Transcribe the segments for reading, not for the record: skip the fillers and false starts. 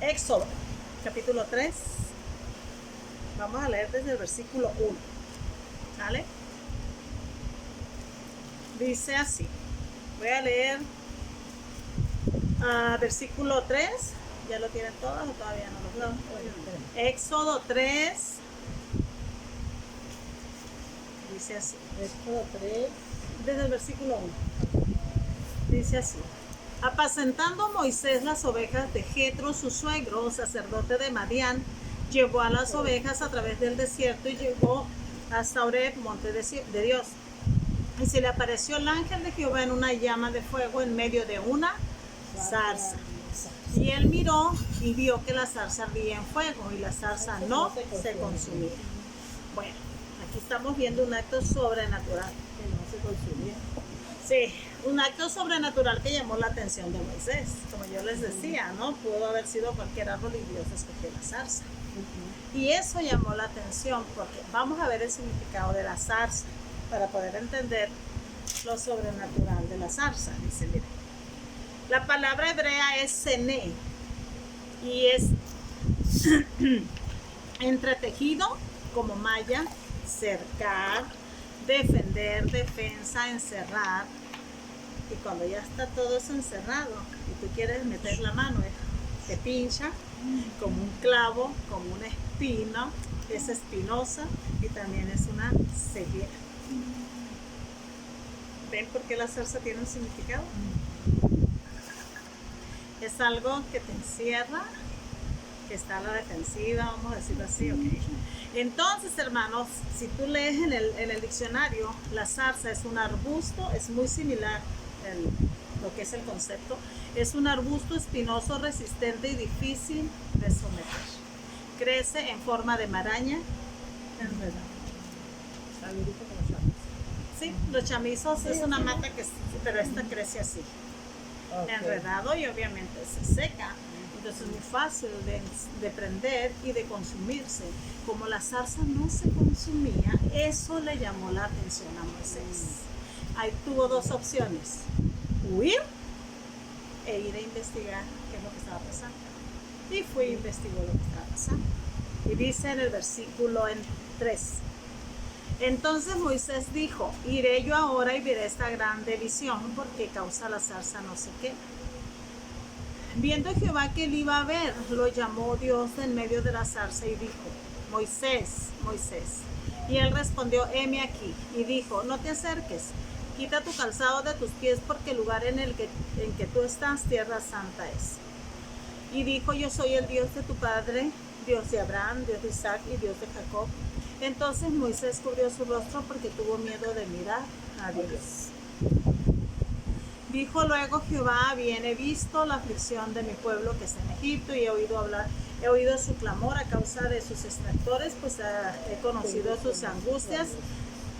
Éxodo, capítulo 3. Vamos a leer desde el versículo 1. ¿Sale? Dice así. Voy a leer versículo 3. ¿Ya lo tienen todos o todavía no lo tienen? Éxodo 3. Dice así. Éxodo 3. Desde el versículo 1. Dice así. Apacentando Moisés las ovejas de Jetro, su suegro, sacerdote de Madián, llevó a las ovejas a través del desierto y llegó hasta Horeb, monte de Dios. Y se le apareció el ángel de Jehová en una llama de fuego en medio de una zarza. Y él miró y vio que la zarza ardía en fuego y la zarza no se consumía. Bueno, aquí estamos viendo un acto sobrenatural. Que no se consumía. Sí, un acto sobrenatural que llamó la atención de Moisés. Como yo les decía, ¿no? Pudo haber sido cualquier árbol y Dios escogió la zarza. Y eso llamó la atención porque vamos a ver el significado de la zarza para poder entender lo sobrenatural de la zarza. Dice, mire, la palabra hebrea es sené y es entretejido como malla, cercar, defender, defensa, encerrar. Y cuando ya está todo eso encerrado y tú quieres meter la mano, te pincha como un clavo, como una espina, es espinosa y también es una ceguera. ¿Ven por qué la zarza tiene un significado? Es algo que te encierra, que está a la defensiva, vamos a decirlo así, ¿ok? Entonces, hermanos, si tú lees en el diccionario, la zarza es un arbusto, es muy similar lo que es el concepto, es un arbusto espinoso, resistente y difícil de someter. Crece en forma de maraña enredada. Sí, los chamizos es una mata que, pero esta crece así, enredado y obviamente se seca. Entonces es muy fácil de prender y de consumirse. Como la zarza no se consumía, eso le llamó la atención a Moisés. Ahí tuvo dos opciones: huir e ir a investigar qué es lo que estaba pasando. Y fue e investigó lo que estaba pasando. Y dice en el versículo 3: entonces Moisés dijo, iré yo ahora y veré esta grande visión, porque causa la zarza no sé qué. Viendo Jehová que él iba a ver, lo llamó Dios en medio de la zarza y dijo, Moisés, Moisés. Y él respondió, heme aquí. Y dijo, no te acerques, quita tu calzado de tus pies, porque el lugar en que tú estás, tierra santa es. Y dijo, yo soy el Dios de tu padre, Dios de Abraham, Dios de Isaac y Dios de Jacob. Entonces Moisés cubrió su rostro porque tuvo miedo de mirar a Dios. Dijo luego Jehová, bien he visto la aflicción de mi pueblo que está en Egipto y he oído su clamor a causa de sus extractores, pues he conocido sus angustias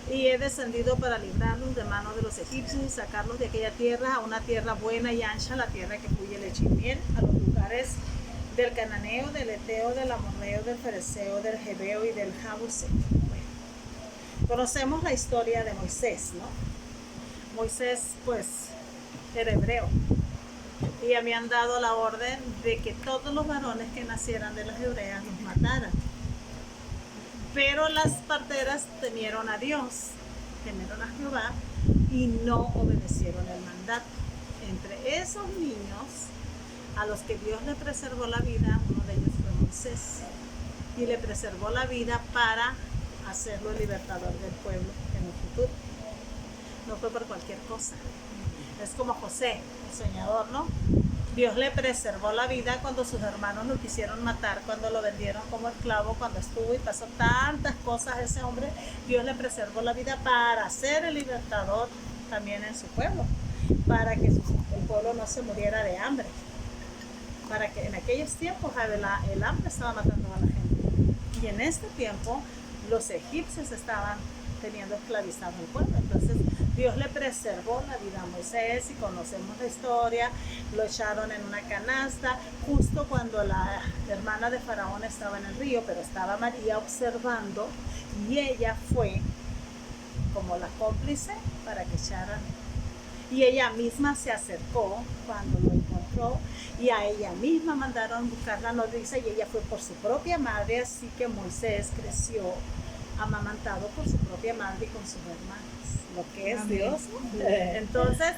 y he descendido para librarlos de mano de los egipcios y sacarlos de aquella tierra a una tierra buena y ancha, la tierra que fluye leche y miel, a los lugares del cananeo, del eteo, del amorreo, del fereceo, del jebeo y del jabuseo. Bueno, conocemos la historia de Moisés, ¿no? Moisés, pues, era hebreo y habían dado la orden de que todos los varones que nacieran de las hebreas los mataran, pero las parteras temieron a Dios, temieron a Jehová y no obedecieron el mandato. Entre esos niños a los que Dios le preservó la vida, uno de ellos fue Moisés, y le preservó la vida para hacerlo el libertador del pueblo en el futuro. No fue por cualquier cosa. Es como José, el soñador, ¿no? Dios le preservó la vida cuando sus hermanos lo quisieron matar, cuando lo vendieron como esclavo, cuando estuvo y pasó tantas cosas a ese hombre. Dios le preservó la vida para ser el libertador también en su pueblo, para que el pueblo no se muriera de hambre, para que en aquellos tiempos el hambre estaba matando a la gente. Y en este tiempo los egipcios estaban teniendo esclavizado al pueblo. Entonces Dios le preservó la vida a Moisés y conocemos la historia. Lo echaron en una canasta justo cuando la hermana de Faraón estaba en el río, pero estaba María observando y ella fue como la cómplice para que echaran Y ella misma se acercó cuando lo encontró y a ella misma mandaron buscar la nodriza y ella fue por su propia madre, así que Moisés creció amamantado por su propia madre y con sus hermanos, lo que es Amén. Dios. Sí. Entonces,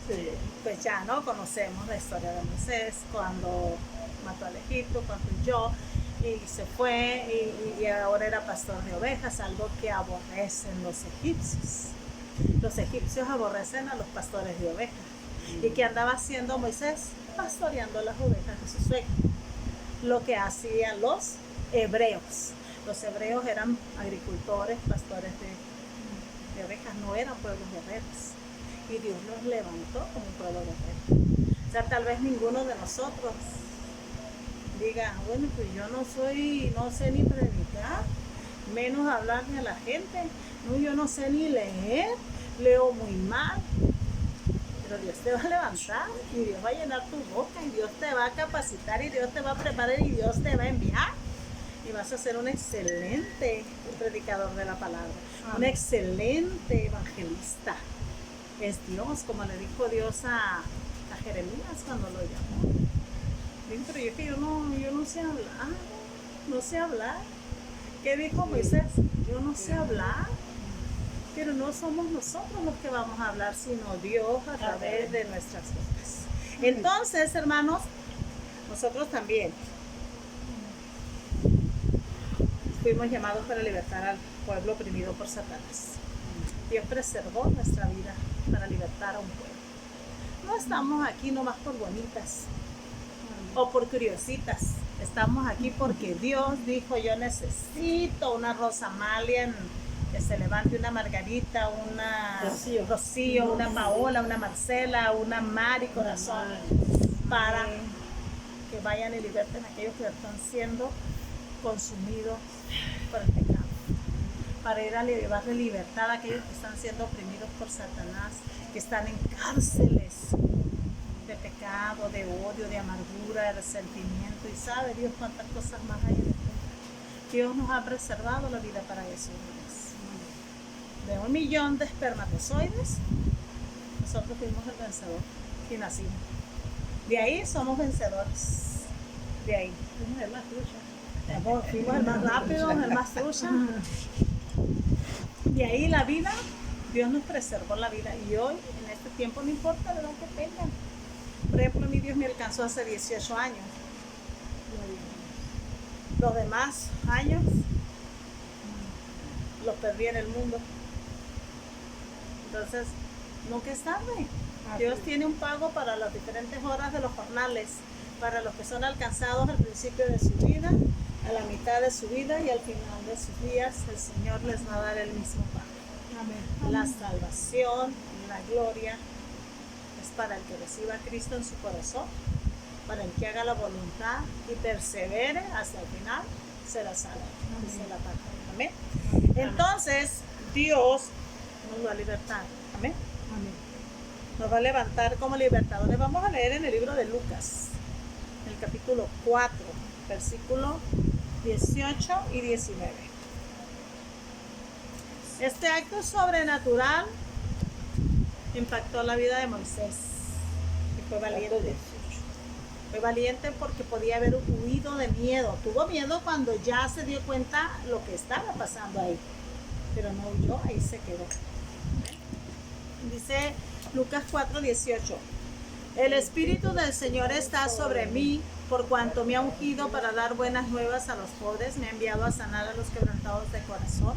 Sí. pues ya no conocemos la historia de Moisés cuando mató al Egipto, cuando huyó y se fue y ahora era pastor de ovejas, algo que aborrecen los egipcios. Los egipcios aborrecen a los pastores de ovejas. ¿Y qué andaba haciendo Moisés? Pastoreando las ovejas de su suegro. Lo que hacían los hebreos. Los hebreos eran agricultores, pastores de ovejas, no eran pueblos guerreros. Y Dios los levantó como un pueblo guerrero. O sea, tal vez ninguno de nosotros diga, bueno, pues yo no sé ni predicar, menos hablarle a la gente. No, yo no sé ni leer, leo muy mal. Pero Dios te va a levantar y Dios va a llenar tu boca y Dios te va a capacitar y Dios te va a preparar y Dios te va a enviar. Y vas a ser un excelente predicador de la palabra, un excelente evangelista. Es Dios, como le dijo Dios a Jeremías cuando lo llamó. Dijo, pero yo que yo no sé hablar, no sé hablar. ¿Qué dijo Moisés? Yo no sé hablar. Pero no somos nosotros los que vamos a hablar, sino Dios a través de nuestras bocas. Entonces, hermanos, nosotros también fuimos llamados para libertar al pueblo oprimido por Satanás. Dios preservó nuestra vida para libertar a un pueblo. No estamos aquí nomás por bonitas o por curiositas. Estamos aquí porque Dios dijo, yo necesito una Rosa Malian que se levante, una Margarita, una Rocío, una Paola, una Marcela, una Mari Corazón, para que vayan y liberten a aquellos que están siendo consumidos por el pecado, para ir a llevarle libertad a aquellos que están siendo oprimidos por Satanás, que están en cárceles de pecado, de odio, de amargura, de resentimiento, y sabe Dios cuántas cosas más hay en el mundo. Dios nos ha preservado la vida para eso. De 1 millón de espermatozoides, nosotros fuimos el vencedor y nacimos. De ahí somos vencedores. De ahí. Fuimos el más trucha. Fuimos el más rápido, el más trucha. De ahí la vida, Dios nos preservó la vida. Y hoy, en este tiempo, no importa de dónde tengan. Por ejemplo, mi Dios me alcanzó hace 18 años. Los demás años los perdí en el mundo. Entonces, nunca es tarde. Dios tiene un pago para las diferentes horas de los jornales, para los que son alcanzados al principio de su vida, a la mitad de su vida y al final de sus días, el Señor les va a dar el mismo pago. Amén. La salvación, la gloria, es para el que reciba a Cristo en su corazón, para el que haga la voluntad y persevere hasta el final, será salvo. Dice la palabra. Amén. Entonces, Dios nos va a libertar. Amén. Amén. Nos va a levantar como libertadores. Vamos a leer en el libro de Lucas, el capítulo 4, versículo 18 y 19. Este acto sobrenatural impactó la vida de Moisés y fue valiente. Fue valiente porque podía haber huido de miedo. Tuvo miedo cuando ya se dio cuenta lo que estaba pasando ahí, pero no huyó, ahí se quedó. Dice Lucas 4:18. El Espíritu del Señor está sobre mí, por cuanto me ha ungido para dar buenas nuevas a los pobres, me ha enviado a sanar a los quebrantados de corazón,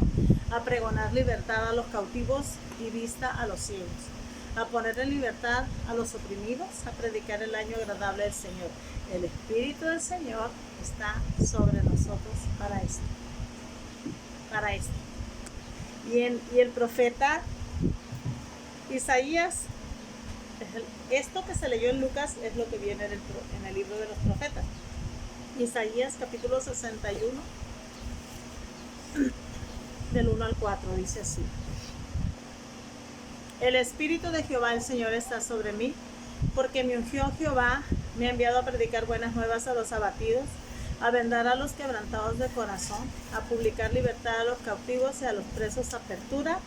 a pregonar libertad a los cautivos y vista a los ciegos, a poner en libertad a los oprimidos, a predicar el año agradable del Señor. El Espíritu del Señor está sobre nosotros para esto. Para esto. Y el profeta Isaías, esto que se leyó en Lucas es lo que viene en el libro de los profetas. Isaías capítulo 61, del 1 al 4, dice así. El Espíritu de Jehová el Señor está sobre mí, porque me ungió Jehová, me ha enviado a predicar buenas nuevas a los abatidos, a vendar a los quebrantados de corazón, a publicar libertad a los cautivos y a los presos, apertura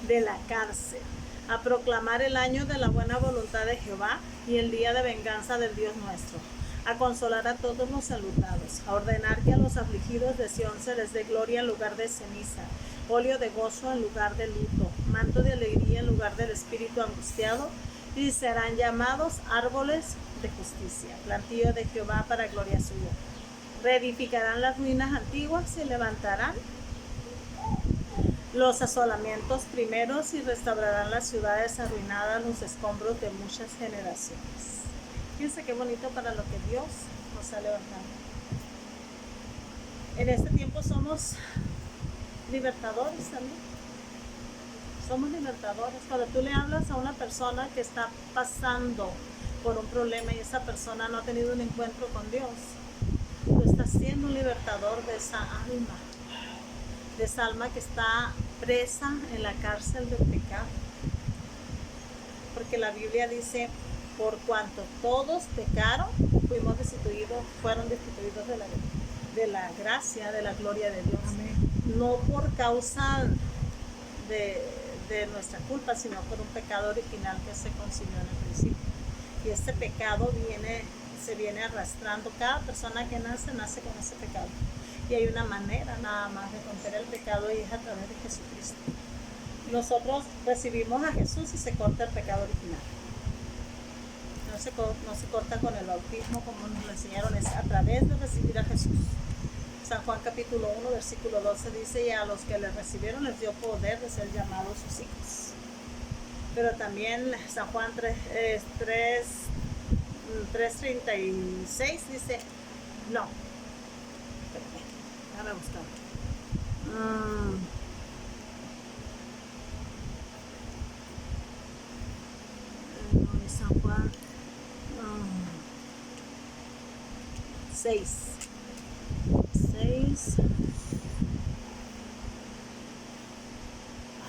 de la cárcel, a proclamar el año de la buena voluntad de Jehová y el día de venganza del Dios nuestro, a consolar a todos los enlutados, a ordenar que a los afligidos de Sión se les dé gloria en lugar de ceniza, óleo de gozo en lugar de luto, manto de alegría en lugar del espíritu angustiado, y serán llamados árboles de justicia, plantío de Jehová para gloria suya. Reedificarán las ruinas antiguas y levantarán los asolamientos primeros y restaurarán las ciudades arruinadas, los escombros de muchas generaciones. Fíjense qué bonito para lo que Dios nos ha levantado. En este tiempo somos libertadores también. Somos libertadores. Cuando tú le hablas a una persona que está pasando por un problema y esa persona no ha tenido un encuentro con Dios, tú estás siendo un libertador de esa alma que está presa en la cárcel del pecado. Porque la Biblia dice, por cuanto todos pecaron, fueron destituidos de la gracia, de la gloria de Dios. Amén. No por causa de nuestra culpa, sino por un pecado original que se concibió en el principio. Y este pecado se viene arrastrando. Cada persona que nace con ese pecado. Y hay una manera nada más de romper el pecado, y es a través de Jesucristo. Nosotros recibimos a Jesús y se corta el pecado original. No se corta con el bautismo como nos lo enseñaron, es a través de recibir a Jesús. San Juan capítulo 1, versículo 12 dice, y a los que le recibieron les dio poder de ser llamados sus hijos. Pero también San Juan 3:36 dice, no, espérame, déjame buscar. No, es San Juan 6.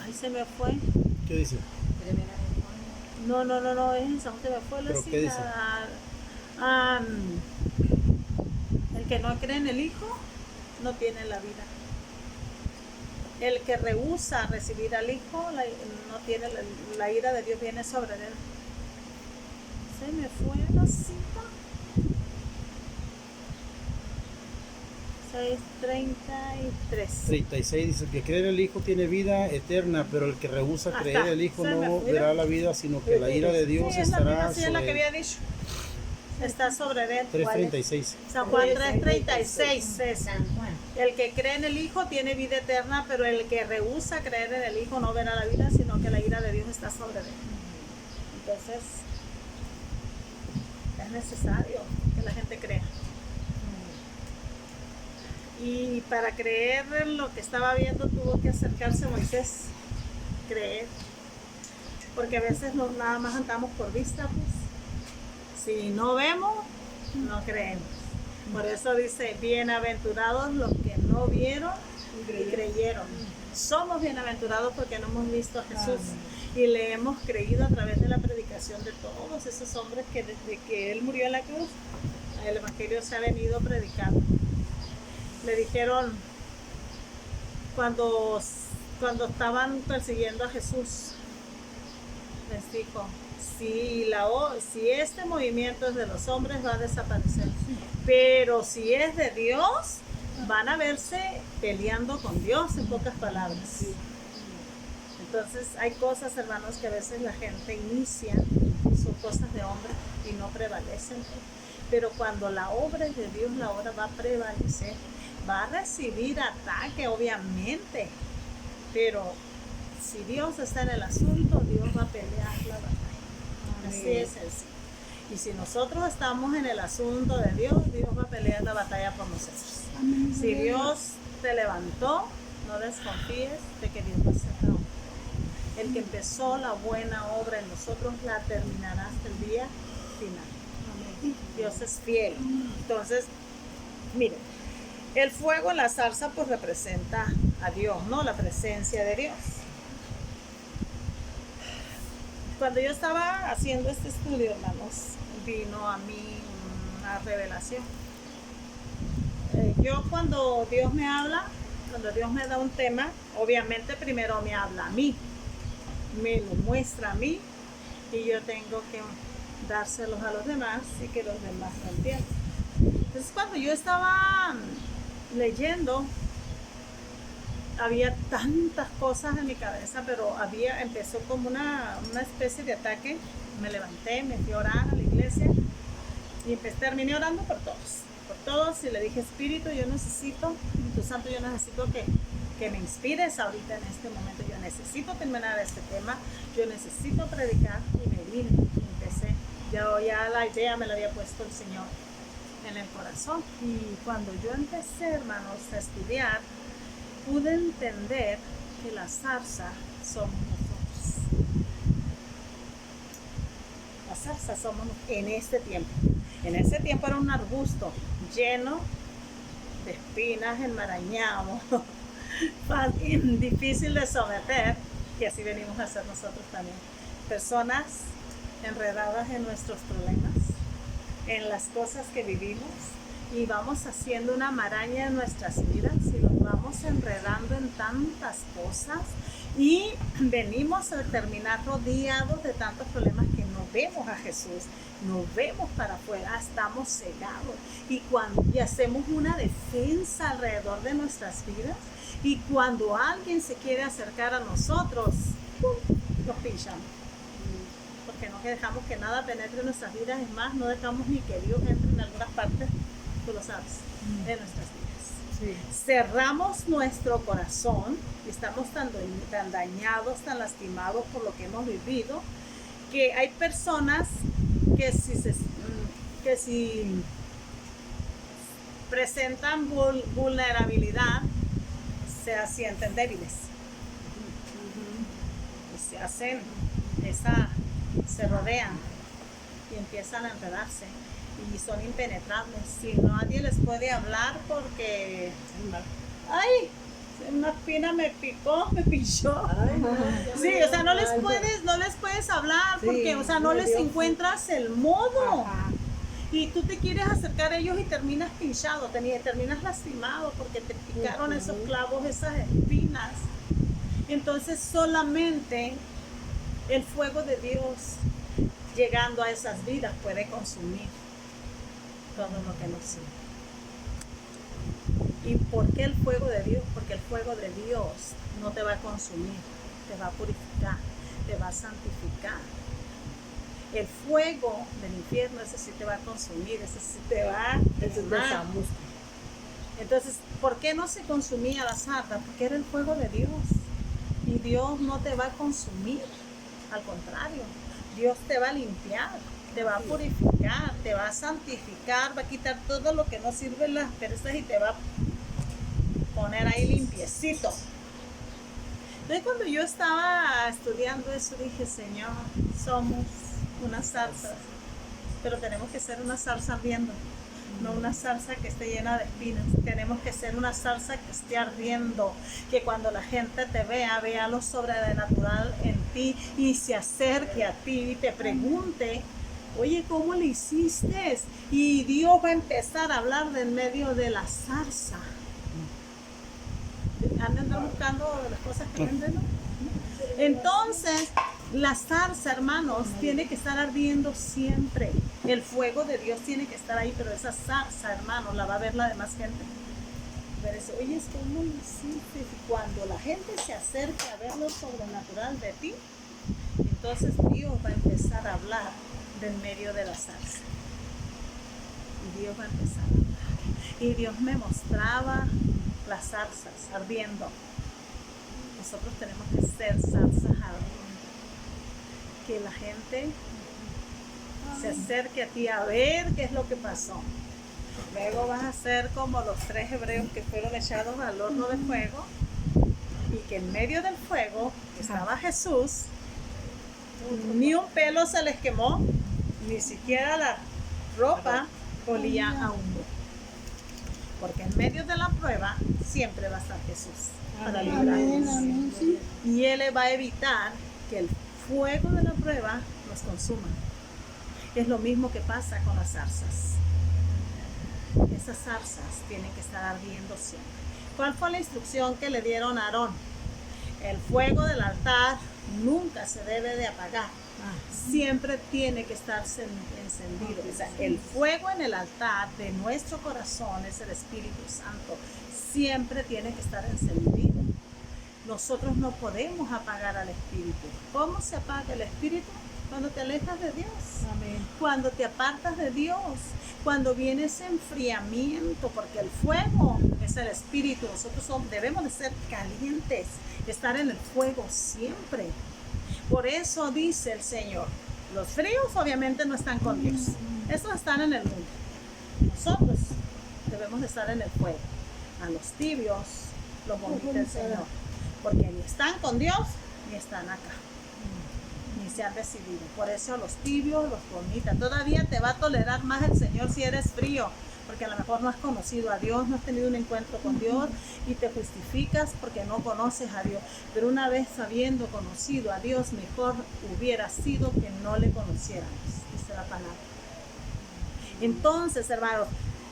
Ay, se me fue. ¿Qué dice? No, esa se me fue la ¿Pero cita. qué dice? El que no cree en el Hijo no tiene la vida. El que rehúsa recibir al Hijo no tiene la ira de Dios, viene sobre él. Se me fue la cita. 6:33. 36 dice, el que cree en el Hijo tiene vida eterna, pero el que rehúsa creer en el Hijo se me no fue. verá la vida, sino que la ira de Dios Sí, es la misma, estará sí, es la que sobre había dicho. Está sobre él. ¿Cuál es? 3:36. San Juan 3:36 es, San Juan. el que cree en el Hijo tiene vida eterna, pero el que rehúsa creer en el Hijo no verá la vida, sino que la ira de Dios está sobre él. Entonces, es necesario que la gente crea. Y para creer en lo que estaba viendo tuvo que acercarse Moisés, creer. Porque a veces nada más andamos por vista, pues. Si no vemos, no creemos. Por eso dice, bienaventurados los que no vieron y creyeron. Somos bienaventurados porque no hemos visto a Jesús y le hemos creído a través de la predicación de todos esos hombres que desde que Él murió en la cruz, el Evangelio se ha venido predicando. Le dijeron, cuando estaban persiguiendo a Jesús, les dijo, si este movimiento es de los hombres va a desaparecer, pero si es de Dios, van a verse peleando con Dios, en pocas palabras. Entonces hay cosas, hermanos, que a veces la gente inicia, son cosas de hombre y no prevalecen, pero cuando la obra es de Dios, la obra va a prevalecer, va a recibir ataque, obviamente, pero si Dios está en el asunto, Dios va a pelear la batalla. Así es sencillo. Y si nosotros estamos en el asunto de Dios, Dios va a pelear la batalla por nosotros. Amén. Si Dios te levantó, no desconfíes de que Dios va a hacer la obra. El que empezó la buena obra en nosotros la terminará hasta el día final. Amén. Dios es fiel. Entonces, miren, el fuego en la zarza pues representa a Dios, ¿no? La presencia de Dios. Cuando yo estaba haciendo este estudio, hermanos, vino a mí una revelación. Yo cuando Dios me habla, cuando Dios me da un tema, obviamente primero me habla a mí. me lo muestra a mí y yo tengo que dárselos a los demás y que los demás lo entiendan. Entonces cuando yo estaba leyendo, había tantas cosas en mi cabeza, pero empezó como una especie de ataque. Me levanté, me fui a orar a la iglesia y terminé orando por todos y le dije, Espíritu Santo, yo necesito que me inspires ahorita en este momento, yo necesito terminar este tema, yo necesito predicar, y me vine y empecé. Ya la idea me la había puesto el Señor en el corazón, y cuando yo empecé, hermanos, a estudiar, pude entender que la zarza somos nosotros. La zarza somos en este tiempo. En ese tiempo era un arbusto lleno de espinas, enmarañado, difícil de someter, y así venimos a ser nosotros también. Personas enredadas en nuestros problemas, en las cosas que vivimos, y vamos haciendo una maraña en nuestras vidas y nos vamos enredando en tantas cosas y venimos a terminar rodeados de tantos problemas que no vemos a Jesús, no vemos para afuera, estamos cegados y hacemos una defensa alrededor de nuestras vidas, y cuando alguien se quiere acercar a nosotros, los pinchamos. Porque no dejamos que nada penetre en nuestras vidas, es más, no dejamos ni que Dios entre en algunas partes, tú lo sabes, de nuestras vidas. Sí. Cerramos nuestro corazón y estamos tan dañados, tan lastimados por lo que hemos vivido, que hay personas que si presentan vulnerabilidad, se sienten débiles. Y se rodean y empiezan a enredarse y son impenetrables. Si nadie les puede hablar porque ¡ay! Una espina me pinchó. Sí, o sea, no les puedes hablar porque, o sea, no les encuentras el modo. Ajá. Y tú te quieres acercar a ellos y terminas pinchado, terminas lastimado porque te picaron esos clavos, esas espinas. Entonces solamente el fuego de Dios llegando a esas vidas puede consumir todo lo que nos sirve. ¿Y por qué el fuego de Dios? Porque el fuego de Dios no te va a consumir, te va a purificar, te va a santificar. El fuego del infierno, ese sí te va a consumir, ese sí te va a quemar. Entonces, ¿por qué no se consumía la zarza? Porque era el fuego de Dios. Y Dios no te va a consumir, al contrario, Dios te va a limpiar, te va a purificar, te va a santificar, va a quitar todo lo que no sirve en las perezas y te va a poner ahí limpiecito. Entonces, cuando yo estaba estudiando eso, dije, Señor, somos unas zarzas, pero tenemos que ser una zarza ardiendo, no una zarza que esté llena de espinas. Tenemos que ser una zarza que esté ardiendo, que cuando la gente te vea lo sobrenatural en ti y se acerque a ti y te pregunte, oye, ¿cómo le hiciste? Y Dios va a empezar a hablar de en medio de la zarza. Andan buscando las cosas que venden, ¿no? Entonces, la zarza, hermanos, tiene que estar ardiendo siempre. El fuego de Dios tiene que estar ahí, pero esa zarza, hermanos, la va a ver la demás gente. Va a decir, oye, ¿cómo lo hiciste? Y cuando la gente se acerque a ver lo sobrenatural de ti, entonces Dios va a empezar a hablar de en medio de la zarza. Y Dios va a empezar a hablar. Y Dios me mostraba las zarzas ardiendo. Nosotros tenemos que ser zarzas ardiendo. Que la gente se acerque a ti a ver qué es lo que pasó. Luego vas a ser como los 3 hebreos que fueron echados al horno de fuego, y que en medio del fuego estaba Jesús. Ni un pelo se les quemó, ni siquiera la ropa olía a humo. Porque en medio de la prueba siempre va a estar Jesús para librarnos. Y Él va a evitar que el fuego de la prueba nos consuma. Es lo mismo que pasa con las zarzas. Esas zarzas tienen que estar ardiendo siempre. ¿Cuál fue la instrucción que le dieron a Aarón? El fuego del altar nunca se debe de apagar. Siempre tiene que estar encendido. O sea, el fuego en el altar de nuestro corazón es el Espíritu Santo. Siempre tiene que estar encendido. Nosotros no podemos apagar al Espíritu. ¿Cómo se apaga el Espíritu? Cuando te alejas de Dios. Amén. Cuando te apartas de Dios. Cuando viene ese enfriamiento, porque el fuego es el Espíritu. Nosotros debemos de ser calientes, estar en el fuego siempre. Por eso dice el Señor, los fríos obviamente no están con Dios. Esos están en el mundo. Nosotros debemos de estar en el fuego. A los tibios los vomita el Señor. Porque ni están con Dios, ni están acá. Ni se han decidido. Por eso los tibios los vomita. Todavía te va a tolerar más el Señor si eres frío. Porque a lo mejor no has conocido a Dios, no has tenido un encuentro con Dios y te justificas porque no conoces a Dios. Pero una vez habiendo conocido a Dios, mejor hubiera sido que no le conociéramos, dice la palabra. Entonces, hermanos,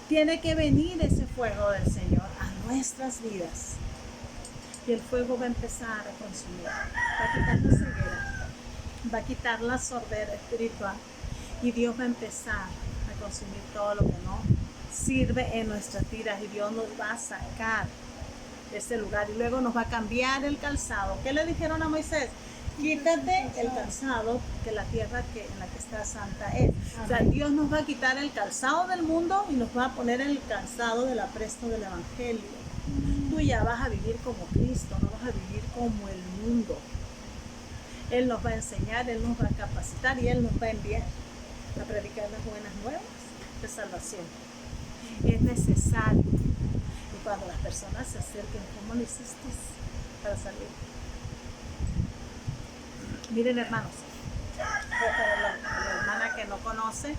tiene que venir ese fuego del Señor a nuestras vidas. Y el fuego va a empezar a consumir, va a quitar la ceguera, va a quitar la sordera espiritual y Dios va a empezar a consumir todo lo que no sirve en nuestras vidas y Dios nos va a sacar de este lugar y luego nos va a cambiar el calzado. ¿Qué le dijeron a Moisés? Quítate el calzado, que la tierra en la que está santa es. O sea, Dios nos va a quitar el calzado del mundo y nos va a poner el calzado del apresto del Evangelio. Tú ya vas a vivir como Cristo, no vas a vivir como el mundo. Él nos va a enseñar, Él nos va a capacitar y Él nos va a enviar a predicar las buenas nuevas de salvación. Es necesario. Y cuando las personas se acerquen, ¿cómo lo hiciste para salir? Miren, hermanos, para la hermana que no conoce,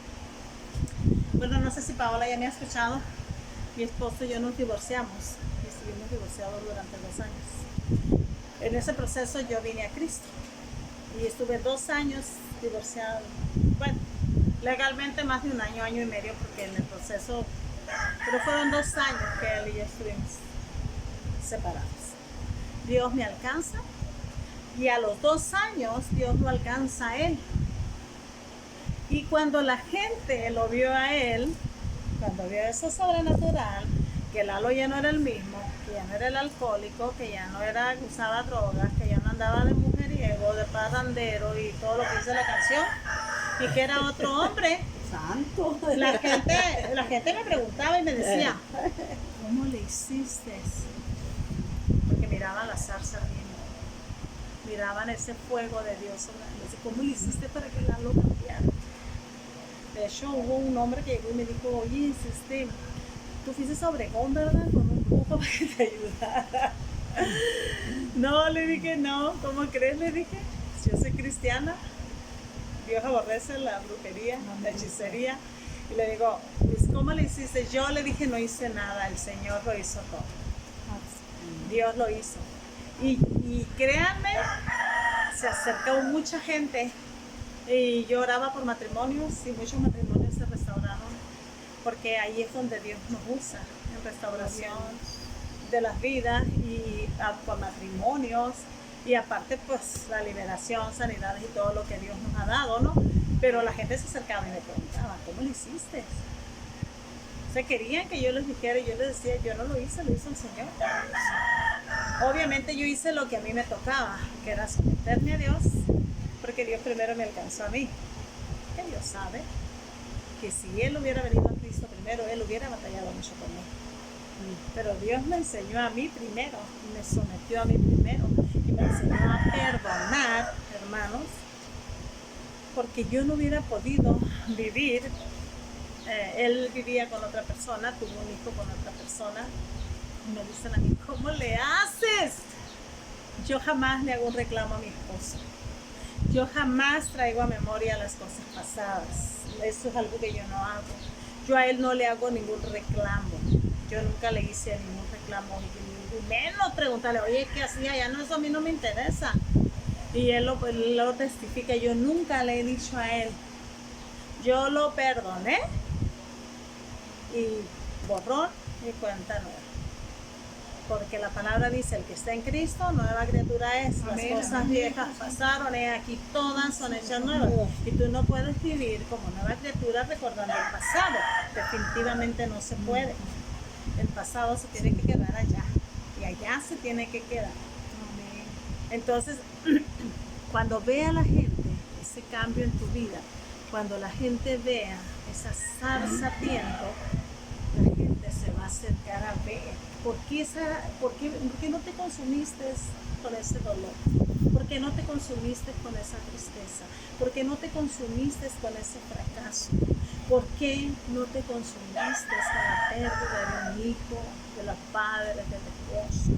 bueno, no sé si Paola ya me ha escuchado, mi esposo y yo nos divorciamos y estuvimos divorciados durante 2 años. En ese proceso yo vine a Cristo y estuve 2 años divorciado. Bueno, legalmente más de 1 año, año y medio, porque en el proceso, pero fueron 2 años que él y yo estuvimos separados. Dios me alcanza y a los 2 años Dios lo alcanza a él. Y cuando la gente lo vio a él, cuando vio eso sobrenatural, que Lalo ya no era el mismo, que ya no era el alcohólico, que ya no era, usaba drogas, que ya no andaba de mujeriego, de parrandero y todo lo que dice la canción, y que era otro hombre. Santo. La gente me preguntaba y me decía, ¿cómo le hiciste? Porque miraban la zarza ardiendo, miraban ese fuego de Dios sobre él. ¿Cómo le hiciste para que Lalo cambiara? De hecho, hubo un hombre que llegó y me dijo, oye, tú fuiste a Obregón, ¿verdad? Con un brujo para que te ayudara. No, le dije, no, ¿cómo crees? Le dije, yo soy cristiana, Dios aborrece la brujería, la hechicería. Y le digo, pues, ¿cómo le hiciste? Yo le dije, no hice nada, el Señor lo hizo todo. Dios lo hizo. Y créanme, se acercó mucha gente y yo oraba por matrimonios y muchos matrimonios se restauraron, porque ahí es donde Dios nos usa, en restauración de las vidas y por matrimonios, y aparte pues la liberación, sanidades y todo lo que Dios nos ha dado, ¿no? Pero la gente se acercaba y me preguntaba, ¿cómo lo hiciste? O sea, querían que yo les dijera y yo les decía, yo no lo hice, lo hizo el Señor. Obviamente yo hice lo que a mí me tocaba, que era someterme a Dios, porque Dios primero me alcanzó a mí. Que Dios sabe que si Él hubiera venido a Cristo primero, Él hubiera batallado mucho conmigo. Pero Dios me enseñó a mí primero, y me sometió a mí primero, y me enseñó a perdonar, hermanos, porque yo no hubiera podido vivir. Él vivía con otra persona, tuvo un hijo con otra persona, y me dicen a mí, ¿cómo le haces? Yo jamás le hago un reclamo a mi esposo. Yo jamás traigo a memoria las cosas pasadas. Eso es algo que yo no hago. Yo a él no le hago ningún reclamo. Yo nunca le hice ningún reclamo. Y menos preguntarle, oye, ¿qué hacía? Ya no, eso a mí no me interesa. Y él lo testifica. Yo nunca le he dicho a él. Yo lo perdoné y borrón y cuenta nueva. porque la palabra dice, el que está en Cristo, nueva criatura es. Amén, Las cosas amén. viejas pasaron, y aquí todas son hechas nuevas. Y tú no puedes vivir como nueva criatura recordando el pasado. Definitivamente no se puede. El pasado se tiene que quedar allá, y allá se tiene que quedar. Entonces, cuando vea la gente ese cambio en tu vida, cuando la gente vea esa zarza ardiendo, la gente se va a acercar a ver por qué no te consumiste con ese dolor, por qué no te consumiste con esa tristeza, por qué no te consumiste con ese fracaso, por qué no te consumiste con la pérdida de un hijo, de los padres, del esposo,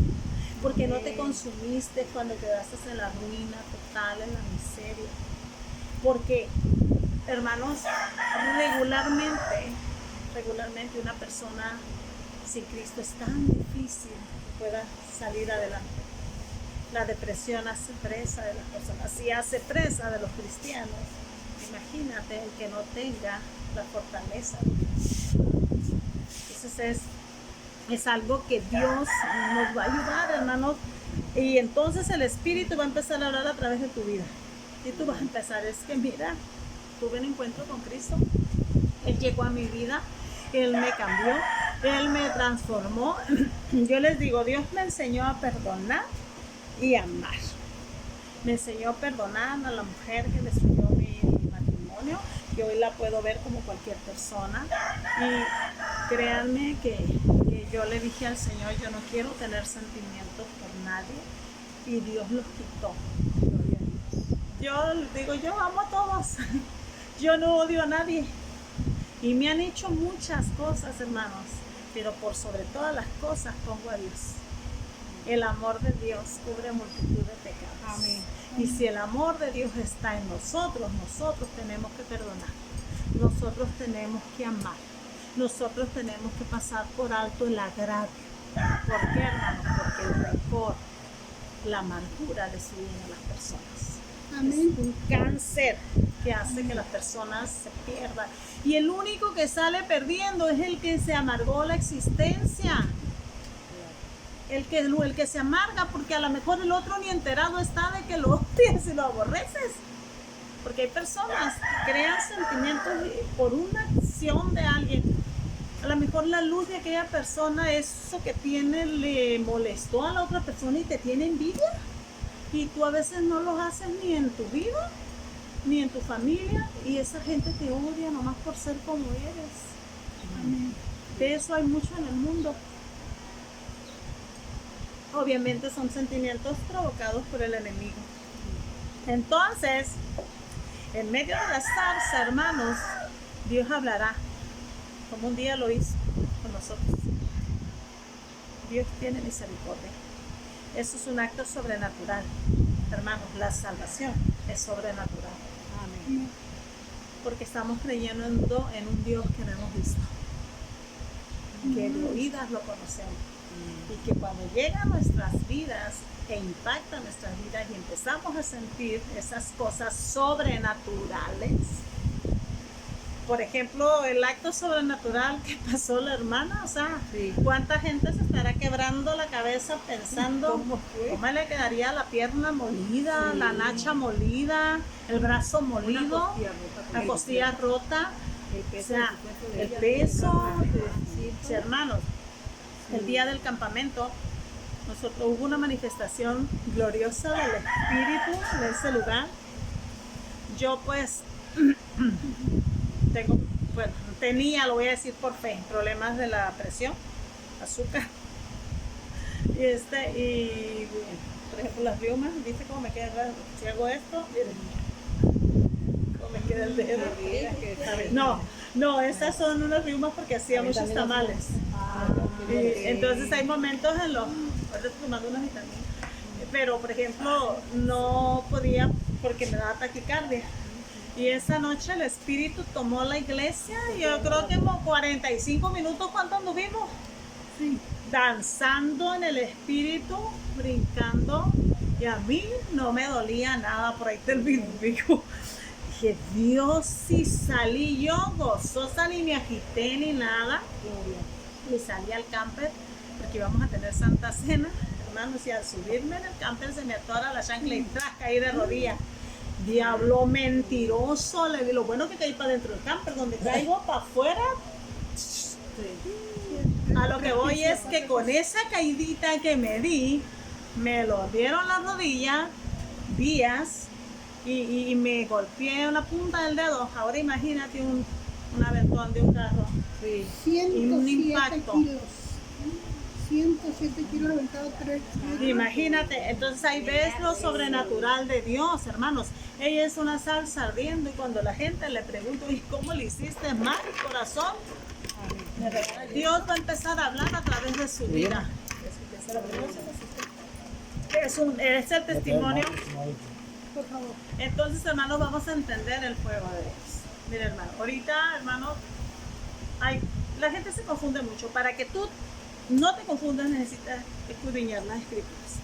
por qué no te consumiste cuando quedaste en la ruina total, en la miseria. Porque, hermanos, regularmente una persona sin Cristo es tan difícil que pueda salir adelante. La depresión hace presa de las personas, si hace presa de los cristianos, imagínate el que no tenga la fortaleza. Entonces es algo que Dios nos va a ayudar, hermanos, y entonces el Espíritu va a empezar a hablar a través de tu vida. Y tú vas a empezar, es que mira, tuve un encuentro con Cristo, Él llegó a mi vida, Él me cambió, Él me transformó. Yo les digo, Dios me enseñó a perdonar y amar. Me enseñó a perdonar a la mujer que destruyó mi matrimonio, que hoy la puedo ver como cualquier persona. Y créanme que yo le dije al Señor, yo no quiero tener sentimientos por nadie, y Dios los quitó. Yo digo, yo amo a todos, yo no odio a nadie, y me han hecho muchas cosas, hermanos, pero por sobre todas las cosas pongo a Dios. El amor de Dios cubre multitud de pecados. Amén. Y si el amor de Dios está en nosotros, nosotros tenemos que perdonar, nosotros tenemos que amar, nosotros tenemos que pasar por alto el agravio. ¿Por qué, hermanos? Porque el rencor, la amargura destruyen a las personas. Amén. Es un cáncer que hace que las personas se pierdan. Y el único que sale perdiendo es el que se amargó la existencia. El que se amarga, porque a lo mejor el otro ni enterado está de que lo odias y lo aborreces. Porque hay personas que crean sentimientos por una acción de alguien. A lo mejor la luz de aquella persona, eso que tiene, le molestó a la otra persona y te tiene envidia. Y tú a veces no los haces ni en tu vida, ni en tu familia, y esa gente te odia nomás por ser como eres. Amén. De eso hay mucho en el mundo. Obviamente son sentimientos provocados por el enemigo. Entonces, en medio de la zarza, hermanos, Dios hablará, como un día lo hizo con nosotros. Dios tiene misericordia. Eso es un acto sobrenatural, hermanos. La salvación es sobrenatural. Amén. Porque estamos creyendo en un Dios que no hemos visto, que de oídas lo conocemos, y que cuando llega a nuestras vidas e impacta nuestras vidas y empezamos a sentir esas cosas sobrenaturales. Por ejemplo, el acto sobrenatural que pasó la hermana, o sea, Sí. ¿cuánta gente se estará quebrando la cabeza pensando ¿Cómo fue? cómo le quedaría la pierna molida, Sí. la nacha molida, el brazo molido, la costilla rota? O sea, el peso, sí, hermanos, el día del campamento, hubo una manifestación gloriosa del Espíritu en ese lugar. Yo pues tenía, lo voy a decir por fe, problemas de la presión, azúcar, y por ejemplo las riumas, ¿viste cómo me queda? Si hago esto, miren, cómo me queda el dedo. No, esas son unas riumas porque hacía muchos tamales. Y entonces hay momentos en los, ahorita estoy tomando unas vitaminas, pero por ejemplo no podía porque me daba taquicardia. Y esa noche el Espíritu tomó la iglesia, y yo creo que como 45 minutos, ¿cuánto anduvimos? Sí. Danzando en el Espíritu, brincando, y a mí no me dolía nada. Por ahí terminé, digo, dije, Dios, si salí yo gozosa, ni me agité ni nada. Y salí al camper, que íbamos a tener Santa Cena, hermanos, y al subirme en el camper se me atora la chancla y tras caí de rodillas. Diablo mentiroso, le di lo bueno que caí para dentro del camper, donde caigo para afuera. A lo que voy es que con esa caidita que me di, me lo dieron las rodillas, días, y me golpeé en la punta del dedo. Ahora imagínate un aventón de un carro. Sí. 107 kilos. 107 kilos aventado 3. Imagínate, entonces ahí ves lo sobrenatural de Dios, hermanos. Ella es una salsa ardiendo y cuando la gente le pregunta, ¿y cómo le hiciste mal, corazón? Dios va a empezar a hablar a través de su vida. Es el testimonio. Por favor. Entonces, hermanos, vamos a entender el fuego de Dios. Mira, hermano, ahorita, hermano, la gente se confunde mucho. Para que tú no te confundas, necesitas escudriñar las escrituras.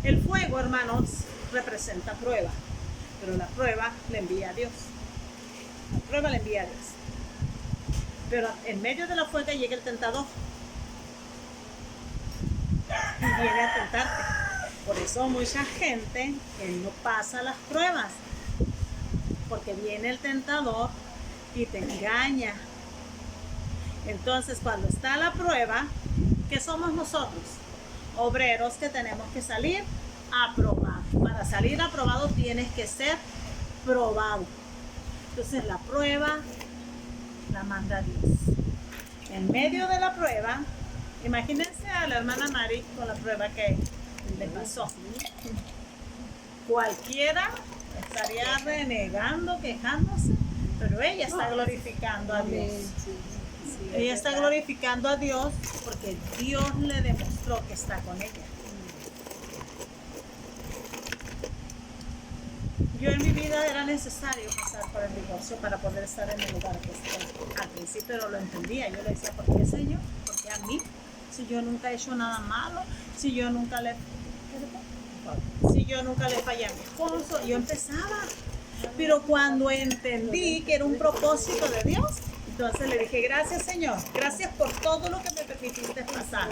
El fuego, hermanos, representa prueba, pero la prueba le envía a Dios. La prueba le envía a Dios. Pero en medio de la fuego llega el tentador y viene a tentarte. Por eso mucha gente que no pasa las pruebas, porque viene el tentador y te engaña. Entonces, cuando está la prueba, ¿qué somos nosotros? Obreros que tenemos que salir aprobados. Para salir aprobado tienes que ser probado. Entonces, la prueba la manda Dios. En medio de la prueba, imagínense a la hermana Mari con la prueba que le pasó. Cualquiera estaría renegando, quejándose, pero ella está glorificando a Dios. Ella está glorificando a Dios porque Dios le demostró que está con ella. Yo en mi vida era necesario pasar por el divorcio para poder estar en el lugar que estoy. Al principio no lo entendía, yo le decía, ¿por qué, Señor? ¿Por qué a mí? Si yo nunca he hecho nada malo, si yo nunca le fallé a mi esposo, yo empezaba. Pero cuando entendí que era un propósito de Dios, entonces le dije, gracias Señor, gracias por todo lo que me permitiste pasar.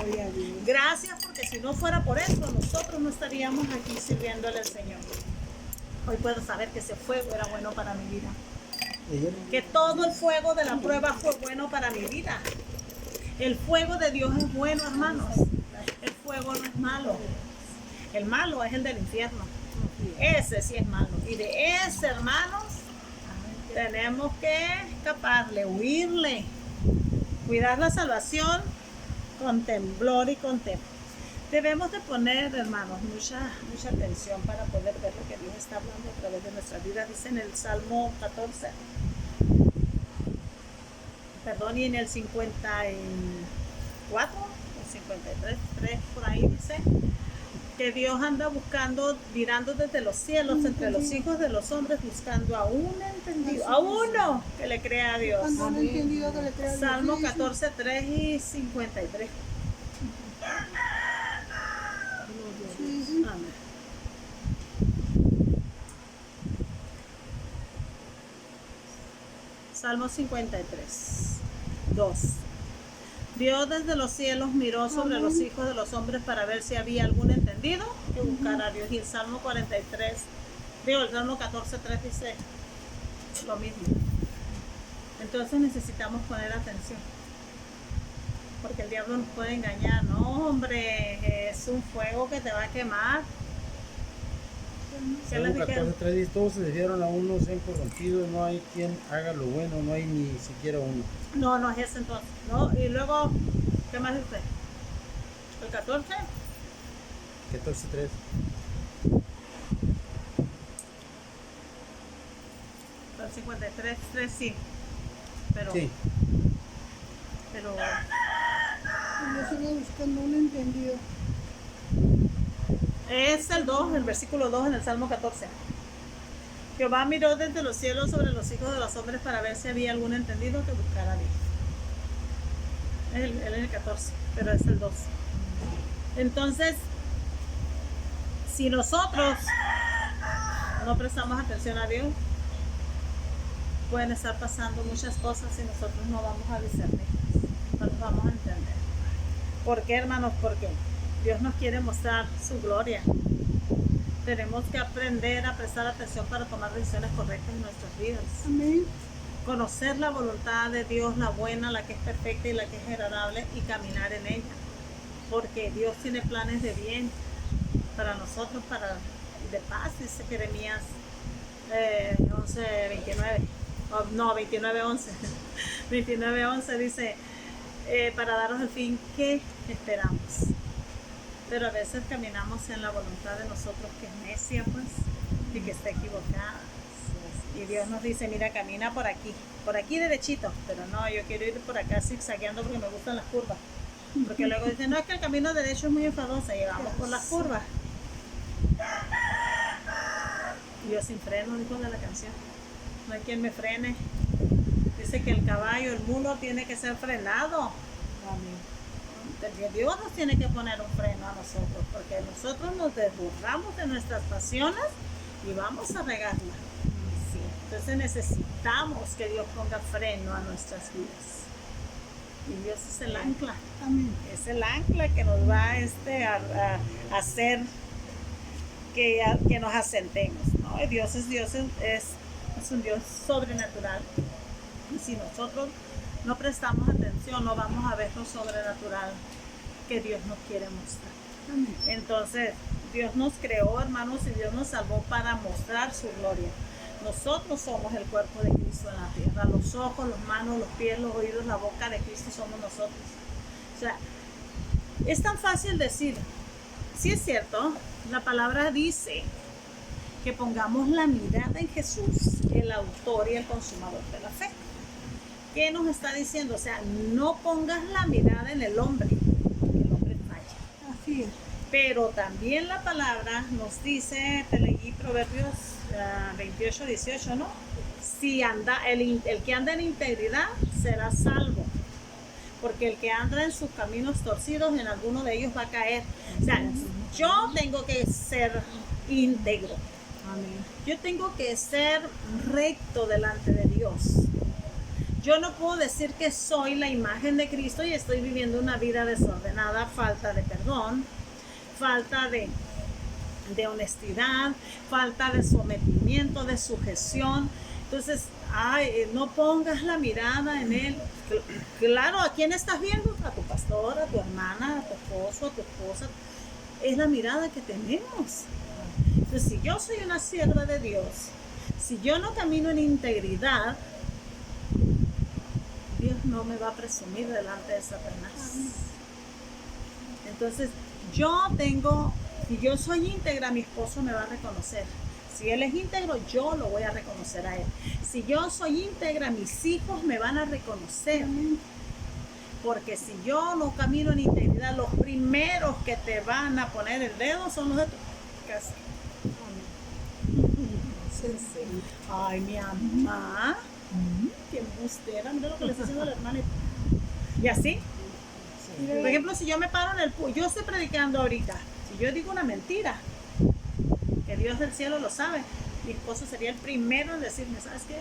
Gracias porque si no fuera por eso, nosotros no estaríamos aquí sirviéndole al Señor. Hoy puedo saber que ese fuego era bueno para mi vida. Que todo el fuego de la prueba fue bueno para mi vida. El fuego de Dios es bueno, hermanos. El fuego no es malo. El malo es el del infierno. Ese sí es malo. Y de ese, hermanos, tenemos que escaparle, huirle. Cuidar la salvación con temblor y con temor. Debemos de poner, hermanos, mucha atención para poder ver lo que Dios está hablando a través de nuestra vida. Dice en el Salmo 14, perdón, y en el 54, el 53, 3, por ahí dice que Dios anda buscando, mirando desde los cielos, entre los hijos de los hombres, buscando a un entendido, a uno que le crea a Dios. Salmo 14, 3 y 53. Amén. Salmo 53, 2. Dios desde los cielos miró sobre los hijos de los hombres para ver si había algún entendido que buscara a Dios. Y el Salmo 43, el Salmo 14, 3 dice lo mismo. Entonces necesitamos poner atención. Porque el diablo nos puede engañar. No, hombre, es un fuego que te va a quemar. Salmo 14:3 dice, todos se desviaron a uno, se han corrompido, no hay quien haga lo bueno, no hay ni siquiera uno. No es ese entonces. ¿No? Y luego, ¿qué más dice? ¿El 14? 14:3. El 53, 3 sí. Pero, Sí. pero Yo sigo buscando un entendido. es el 2, el versículo 2 en el Salmo 14. Jehová miró desde los cielos sobre los hijos de los hombres para ver si había algún entendido que buscara a Dios. Él es el 14, pero es el 2. Entonces, si nosotros no prestamos atención a Dios, pueden estar pasando muchas cosas y nosotros no vamos a discernir, no nos vamos a entender. ¿Por qué, hermanos? Porque Dios nos quiere mostrar su gloria. Tenemos que aprender a prestar atención para tomar decisiones correctas en nuestras vidas. Amén. Conocer la voluntad de Dios, la buena, la que es perfecta y la que es agradable, y caminar en ella. Porque Dios tiene planes de bien para nosotros, de paz, dice Jeremías 11:29. No, 29:11. 29:11 dice, para daros el fin que esperamos. Pero a veces caminamos en la voluntad de nosotros, que es necia, pues, y que está equivocada. Y Dios nos dice, mira, camina por aquí derechito, pero no, yo quiero ir por acá zigzagueando porque me gustan las curvas. Porque luego dicen, no, es que el camino derecho es muy enfadoso, llegamos por las curvas. Y yo sin freno, dijo de la canción. No hay quien me frene. Dice que el caballo, el mulo tiene que ser frenado. Dios nos tiene que poner un freno a nosotros, porque nosotros nos desbordamos de nuestras pasiones y vamos a regarla. Entonces necesitamos que Dios ponga freno a nuestras vidas. Y Dios es el ancla. Amén. Es el ancla que nos va a hacer que nos asentemos, ¿no? Y Dios es un Dios sobrenatural. Y si nosotros no prestamos atención, no vamos a ver lo sobrenatural que Dios nos quiere mostrar. Amén. Entonces, Dios nos creó, hermanos, y Dios nos salvó para mostrar su gloria. Nosotros somos el cuerpo de Cristo en la tierra. Los ojos, las manos, los pies, los oídos, la boca de Cristo somos nosotros. O sea, es tan fácil decir, sí es cierto, la palabra dice que pongamos la mirada en Jesús, el autor y el consumador de la fe. ¿Qué nos está diciendo? O sea, no pongas la mirada en el hombre falla. Así es. Pero también la palabra nos dice, te leí Proverbios 28:18, ¿no? Si anda, el que anda en integridad será salvo, porque el que anda en sus caminos torcidos, en alguno de ellos va a caer. O sea, yo tengo que ser íntegro. Yo tengo que ser recto delante de Dios. Yo no puedo decir que soy la imagen de Cristo y estoy viviendo una vida desordenada, falta de perdón, falta de honestidad, falta de sometimiento, de sujeción. Entonces, no pongas la mirada en él. Claro, ¿a quién estás viendo? A tu pastor, a tu hermana, a tu esposo, a tu esposa. Es la mirada que tenemos. Entonces, si yo soy una sierva de Dios, si yo no camino en integridad, Dios no me va a presumir delante de Satanás. Entonces, si yo soy íntegra, mi esposo me va a reconocer. Si él es íntegro, yo lo voy a reconocer a él. Si yo soy íntegra, mis hijos me van a reconocer. Porque si yo no camino en integridad, los primeros que te van a poner el dedo son los de tu casa. Ay, mi mamá. Qué embustera, mira lo que le está haciendo a la hermana. Y así. Por ejemplo, si yo me paro en el yo estoy predicando ahorita, si yo digo una mentira, que Dios del cielo lo sabe, mi esposo sería el primero en decirme, ¿sabes qué?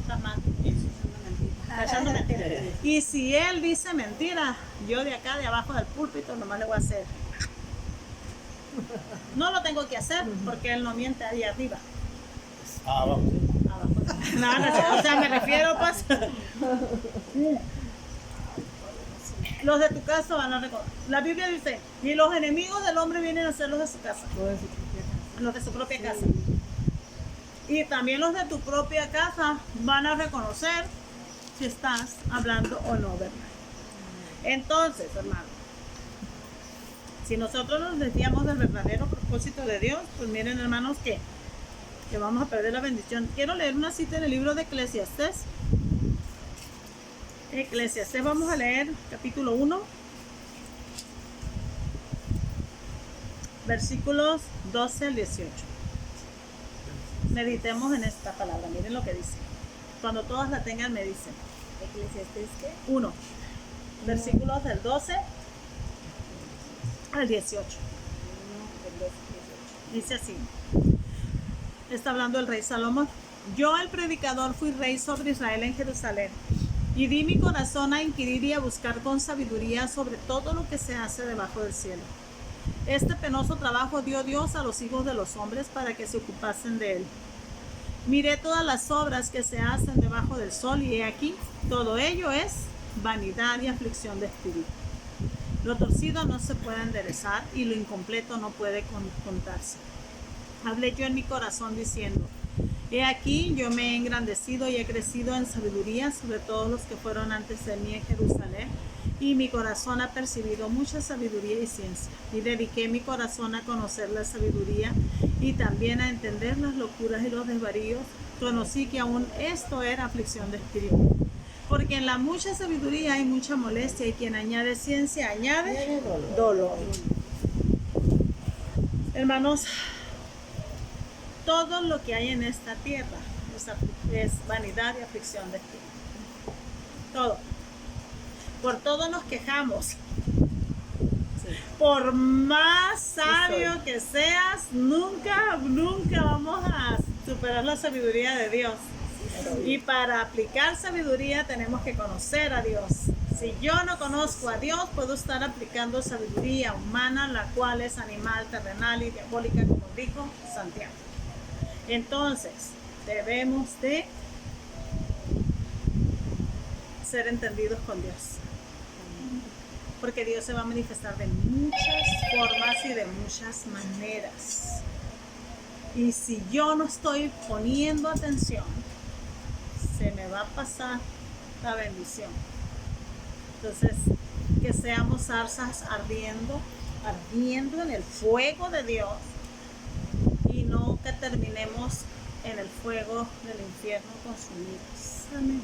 Estás mal. Está echando mentira. Y si él dice mentira, yo de acá, de abajo del púlpito, nomás le voy a hacer. No lo tengo que hacer porque él no miente ahí arriba. Abajo. No, o sea, me refiero, pues. Los de tu casa van a reconocer. La Biblia dice, y los enemigos del hombre vienen a ser los de su casa. Los de su propia casa. Y también los de tu propia casa van a reconocer si estás hablando o no, ¿verdad? Entonces, hermano, si nosotros nos desviamos del verdadero propósito de Dios, pues miren, hermanos, que vamos a perder la bendición. Quiero leer una cita en el libro de Eclesiastés. Eclesiastés, vamos a leer capítulo 1, versículos 12 al 18. Meditemos en esta palabra, miren lo que dice. Cuando todas la tengan, me dicen. Eclesiastés, ¿qué? 1, versículos del 12 al 18. Dice así. Está hablando el rey Salomón. Yo, el predicador, fui rey sobre Israel en Jerusalén, Y di mi corazón a inquirir y a buscar con sabiduría sobre todo lo que se hace debajo del cielo. Este penoso trabajo dio Dios a los hijos de los hombres para que se ocupasen de él. Miré todas las obras que se hacen debajo del sol y he aquí, todo ello es vanidad y aflicción de espíritu. Lo torcido no se puede enderezar y lo incompleto no puede contarse. Hablé yo en mi corazón diciendo, he aquí yo me he engrandecido y he crecido en sabiduría sobre todos los que fueron antes de mí en Jerusalén, y mi corazón ha percibido mucha sabiduría y ciencia, y dediqué mi corazón a conocer la sabiduría y también a entender las locuras y los desvaríos. Conocí que aún esto era aflicción de espíritu, porque en la mucha sabiduría hay mucha molestia, y quien añade ciencia añade dolor. Hermanos, todo lo que hay en esta tierra es vanidad y aflicción de espíritu. Todo. Por todo nos quejamos. Por más sabio que seas, nunca vamos a superar la sabiduría de Dios. Y para aplicar sabiduría tenemos que conocer a Dios. Si yo no conozco a Dios, puedo estar aplicando sabiduría humana, la cual es animal, terrenal y diabólica, como dijo Santiago. Entonces, debemos de ser entendidos con Dios. Porque Dios se va a manifestar de muchas formas y de muchas maneras. Y si yo no estoy poniendo atención, se me va a pasar la bendición. Entonces, que seamos zarzas ardiendo en el fuego de Dios, y no que terminemos en el fuego del infierno consumidos. Amén.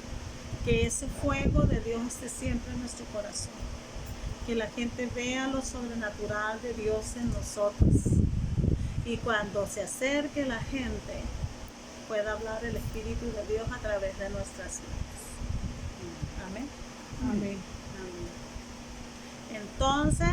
Que ese fuego de Dios esté siempre en nuestro corazón. Que la gente vea lo sobrenatural de Dios en nosotros. Y cuando se acerque la gente, pueda hablar el Espíritu de Dios a través de nuestras vidas. Amén. Amén. Entonces,